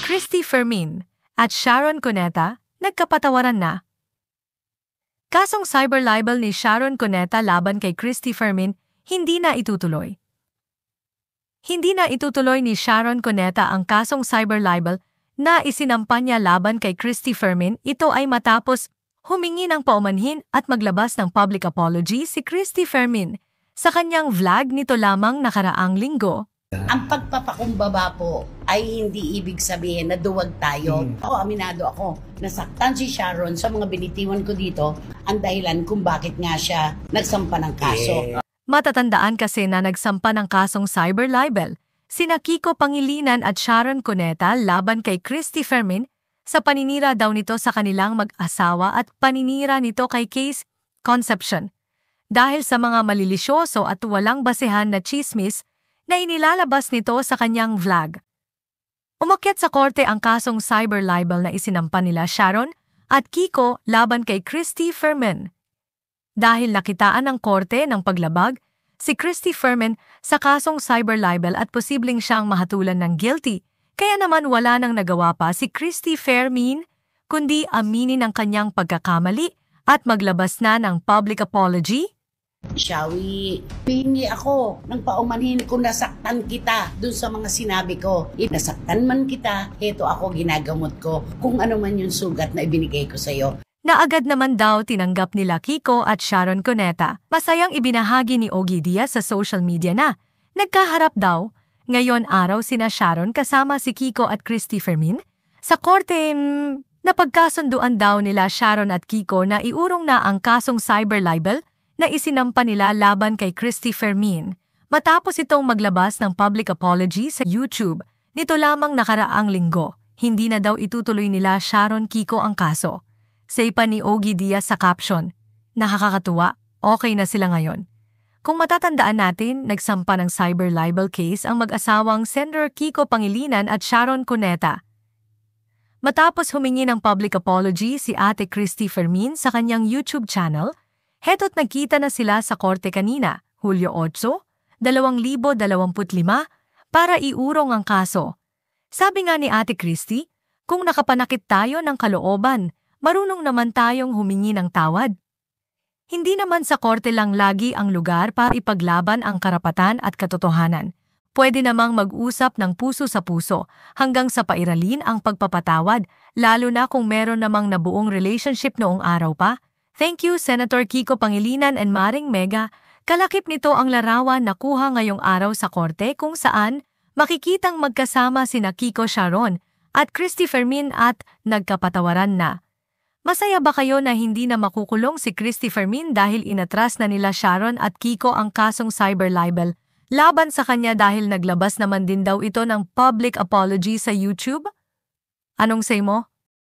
Christy Fermin at Sharon Cuneta nagkapatawaran na. Kasong cyber libel ni Sharon Cuneta laban kay Christy Fermin hindi na itutuloy. Hindi na itutuloy ni Sharon Cuneta ang kasong cyber libel na isinampa niya laban kay Christy Fermin. Ito ay matapos humingi ng paumanhin at maglabas ng public apology si Christy Fermin sa kanyang vlog nito lamang nakaraang linggo. Ang pagpapakumbaba po ay hindi ibig sabihin na duwag tayo. Ako, aminado ako, nasaktan si Sharon sa mga binitiwan ko dito ang dahilan kung bakit nga siya nagsampa ng kaso. Matatandaan kasi na nagsampa ng kasong cyber libel sina Kiko Pangilinan at Sharon Cuneta laban kay Christy Fermin sa paninira daw nito sa kanilang mag-asawa at paninira nito kay Case Concepcion. Dahil sa mga malilisyoso at walang basehan na chismis na inilalabas nito sa kanyang vlog. Umakyat sa korte ang kasong cyber libel na isinampa nila Sharon at Kiko laban kay Christy Fermin. Dahil nakitaan ng korte ng paglabag si Christy Fermin sa kasong cyber libel at posibleng siyang mahatulan ng guilty, kaya naman wala nang nagawa pa si Christy Fermin kundi aminin ang kanyang pagkakamali at maglabas na ng public apology. Shawi, hingi ako ng paumanhin kung nasaktan kita dun sa mga sinabi ko. If nasaktan man kita, heto ako ginagamot ko kung ano man yung sugat na ibinigay ko sa'yo. Na agad naman daw tinanggap nila Kiko at Sharon Cuneta. Masayang ibinahagi ni Ogie Diaz sa social media na nagkaharap daw ngayon araw sina Sharon kasama si Kiko at Christy Fermin. Sa korte, napagkasunduan daw nila Sharon at Kiko na iurong na ang kasong cyber libel na isinampa nila laban kay Christy Fermin matapos itong maglabas ng public apology sa YouTube nito lamang nakaraang linggo. Hindi na daw itutuloy nila Sharon Kiko ang kaso. Say pa ni Ogie Diaz sa caption, "Nakakatuwa, okay na sila ngayon." Kung matatandaan natin, nagsampa ng cyber libel case ang mag-asawang Senator Kiko Pangilinan at Sharon Cuneta. Matapos humingi ng public apology si Ate Christy Fermin sa kanyang YouTube channel, heto't nagkita na sila sa korte kanina, Hulyo 8, 2025, para iurong ang kaso. Sabi nga ni Ate Christy, kung nakapanakit tayo ng kalooban, marunong naman tayong humingi ng tawad. Hindi naman sa korte lang lagi ang lugar para ipaglaban ang karapatan at katotohanan. Pwede namang mag-usap ng puso sa puso hanggang sa pairalin ang pagpapatawad, lalo na kung meron namang nabuong relationship noong araw pa. Thank you, Senator Kiko Pangilinan and Maring Mega. Kalakip nito ang larawan na kuha ngayong araw sa korte kung saan makikitang magkasama sina Kiko Sharon at Christy Fermin at nagkapatawaran na. Masaya ba kayo na hindi na makukulong si Christy Fermin dahil inatras na nila Sharon at Kiko ang kasong cyber libel laban sa kanya dahil naglabas naman din daw ito ng public apology sa YouTube? Anong say mo?